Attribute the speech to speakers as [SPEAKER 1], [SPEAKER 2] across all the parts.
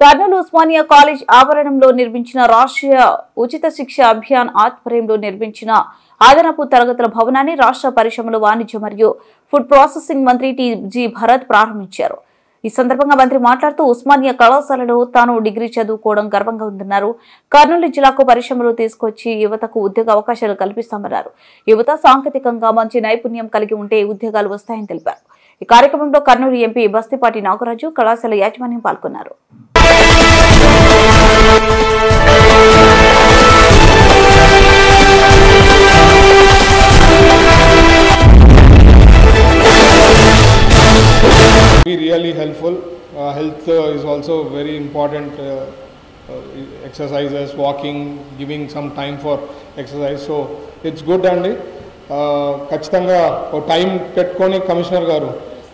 [SPEAKER 1] Kurnool Osmania college ఆవరణంలో నిర్మించిన రాష్ట్రీయ ఉచిత శిక్ష అభియాన్ ఆధ్వర్యంలో నిర్మించిన అదనపు తరగతుల భవనాన్ని రాష్ట్ర పరిశ్రమలు వాణిజ్య మరియు ఫుడ్ ప్రాసెసింగ్ మంత్రి టి.జి. భరత్ ప్రారంభించారు. ఈ సందర్భంగా మంత్రి మాట్లాడుతూ ఉస్మానియా కళాశాలలో తాను డిగ్రీ చదువుకోవడం గర్వంగా ఉందన్నారు. కర్నూలు జిల్లాకు పరిశ్రమలు తీసుకొచ్చి యువతకు ఉద్యోగ అవకాశాలు కల్పిస్తామన్నారు. యువత సాంకేతికంగా మంచి నైపుణ్యం కలిగి ఉంటే ఉద్యోగాలు వస్తాయని తెలిపారు. ఈ కార్యక్రమంలో కర్నూలు ఎంపీ బస్తిపాటి నాగరాజు, కళాశాల యాజమాన్యం పాల్గొన్నారు.
[SPEAKER 2] Be really helpful. Health is also very important. Exercises, walking, giving some time for exercise. So it's good అండి. ఖచ్చితంగా ఒక టైం పెట్టుకొని కమిషనర్ గారు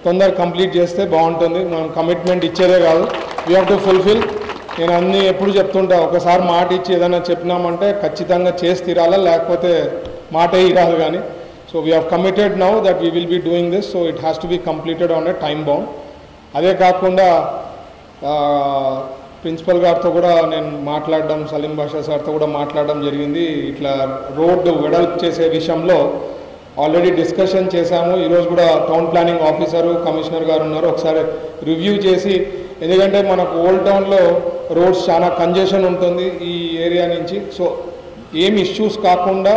[SPEAKER 2] తొందరగా కంప్లీట్ చేస్తే బాగుంటుంది. మనం కమిట్మెంట్ ఇచ్చేదే కాదు, వీ హ్యావ్ టు ఫుల్ఫిల్. నేను అన్నీ ఎప్పుడు చెప్తుంటా, ఒకసారి మాట ఇచ్చి ఏదైనా చెప్పినామంటే ఖచ్చితంగా చేసి తీరాలా, లేకపోతే మాటే ఇరాదు. కానీ so we have committed now that we will be doing this. So it has to be completed on a time bound. అదే కాకుండా ప్రిన్సిపల్ గారితో కూడా నేను మాట్లాడడం, సలీం బాషా సార్తో కూడా మాట్లాడడం జరిగింది. ఇట్లా రోడ్డు వెడల్పు చేసే విషయంలో ఆల్రెడీ డిస్కషన్ చేశాము. ఈరోజు కూడా టౌన్ ప్లానింగ్ ఆఫీసరు, కమిషనర్ గారు ఉన్నారు, ఒకసారి రివ్యూ చేసి, ఎందుకంటే మనకు ఓల్డ్ టౌన్లో రోడ్స్ చాలా కంజెషన్ ఉంటుంది ఈ ఏరియా నుంచి. సో ఏం ఇష్యూస్ కాకుండా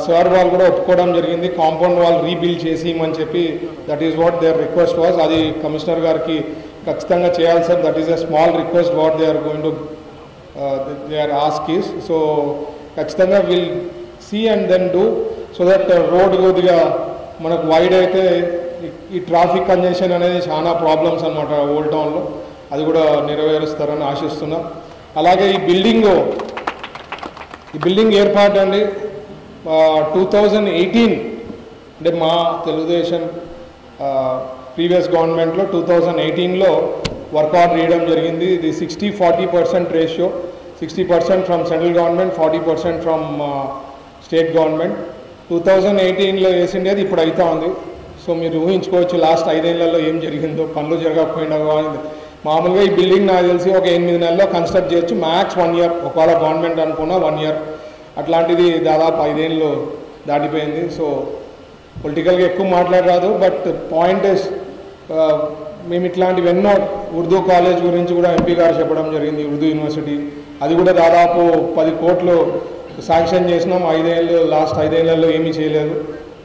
[SPEAKER 2] సార్ వాళ్ళు కూడా ఒప్పుకోవడం జరిగింది, కాంపౌండ్ వాల్ రీబిల్డ్ చేసి అని చెప్పి. That is what their request was. అది కమిషనర్ గారికి ఖచ్చితంగా చేయాలి sir. That is a small request what they are going to they are ask is. So ఖచ్చితంగా will see and then do, so that road కొద్దిగా మనకు wide అయితే ఈ traffic congestion అనేది చాలా ప్రాబ్లమ్స్ అనమాట ఓల్డ్ టౌన్లో. అది కూడా నెరవేరుస్తారని ఆశిస్తున్నాం. అలాగే ఈ బిల్డింగ్ ఏర్పాటు అండి 2018 అంటే మా తెలుగుదేశం ప్రీవియస్ గవర్నమెంట్లో 2018లో వర్క్ ఆర్డర్ వేయడం జరిగింది. ఇది 60-40% ratio, 60% from central government, 40% from state government. 2018లో వేసిండేది ఇప్పుడు అవుతా ఉంది. సో మీరు ఊహించుకోవచ్చు లాస్ట్ 5 ఏళ్లలో ఏం జరిగిందో, పనులు జరగకపోయినా. మామూలుగా ఈ బిల్డింగ్ నాకు తెలిసి ఒక 8 నెలల్లో కన్స్ట్రక్ట్ చేయొచ్చు, మ్యాక్స్ 1 ఇయర్. ఒకవేళ గవర్నమెంట్ అనుకున్నా 1 ఇయర్. అట్లాంటిది దాదాపు 5 ఏళ్ళు దాటిపోయింది. సో పొలిటికల్గా ఎక్కువ మాట్లాడరాదు, బట్ పాయింట్ ఇస్ మేము ఇట్లాంటివి ఎన్నో, ఉర్దూ కాలేజ్ గురించి కూడా ఎంపీ గారు చెప్పడం జరిగింది, ఉర్దూ యూనివర్సిటీ. అది కూడా దాదాపు 10 కోట్లు శాంక్షన్ చేసినాం. లాస్ట్ 5 ఏళ్లలో ఏమీ చేయలేదు.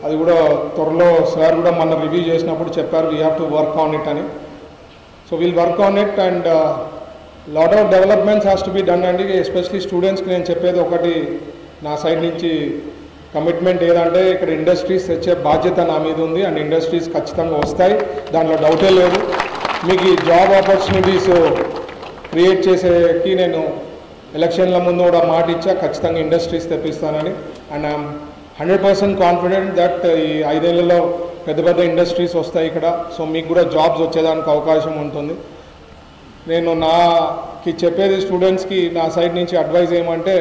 [SPEAKER 2] అది కూడా త్వరలో సార్ కూడా మొన్న రివ్యూ చేసినప్పుడు చెప్పారు, we have to work on it అని. So will work on it and lot of developments has to be done అండి. ఎస్పెషలీ స్టూడెంట్స్కి నేను చెప్పేది ఒకటి, నా సైడ్ నుంచి కమిట్మెంట్ ఏదంటే, ఇక్కడ ఇండస్ట్రీస్ తెచ్చే బాధ్యత నా మీద ఉంది. అండ్ ఇండస్ట్రీస్ ఖచ్చితంగా వస్తాయి, దాంట్లో డౌటే లేదు. మీకు ఈ జాబ్ ఆపర్చునిటీస్ క్రియేట్ చేసేకి నేను ఎలక్షన్ల ముందు కూడా మాట ఇచ్చా, ఖచ్చితంగా ఇండస్ట్రీస్ తెప్పిస్తానని. అండ్ ఐఎమ్ 100% కాన్ఫిడెంట్ దట్ ఈ 5 ఏళ్లలో పెద్ద పెద్ద ఇండస్ట్రీస్ వస్తాయి ఇక్కడ. సో మీకు కూడా జాబ్స్ వచ్చేదానికి అవకాశం ఉంటుంది. నేను నాకి చెప్పేది స్టూడెంట్స్కి నా సైడ్ నుంచి అడ్వైజ్ ఏమంటే,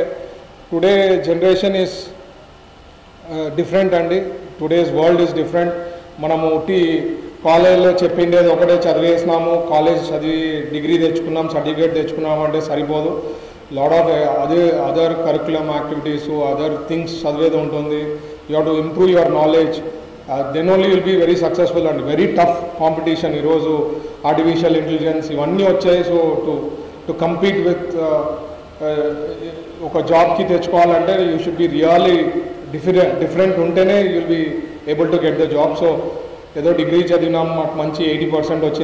[SPEAKER 2] టుడే జనరేషన్ ఈజ్ డిఫరెంట్ అండి. Today's world is different. మనము కాలేజ్లో చెప్పిండేది ఒకటే చదివేసినాము, కాలేజ్ చదివి డిగ్రీ తెచ్చుకున్నాం, సర్టిఫికేట్ తెచ్చుకున్నాము అంటే సరిపోదు. Lot of other curriculum activities, other things చదివేది ఉంటుంది. You have to improve your knowledge, then only will be very successful and very tough competition. ఈరోజు ఆర్టిఫిషియల్ ఇంటెలిజెన్స్ ఇవన్నీ వచ్చాయి. సో టు కంపీట్ విత్ ఒక జాబ్కి తెచ్చుకోవాలంటే you should be really different ఉంటేనే you will be able to get the job. So ఏదో degree చదివినాం, మాకు మంచి 80% వచ్చింది.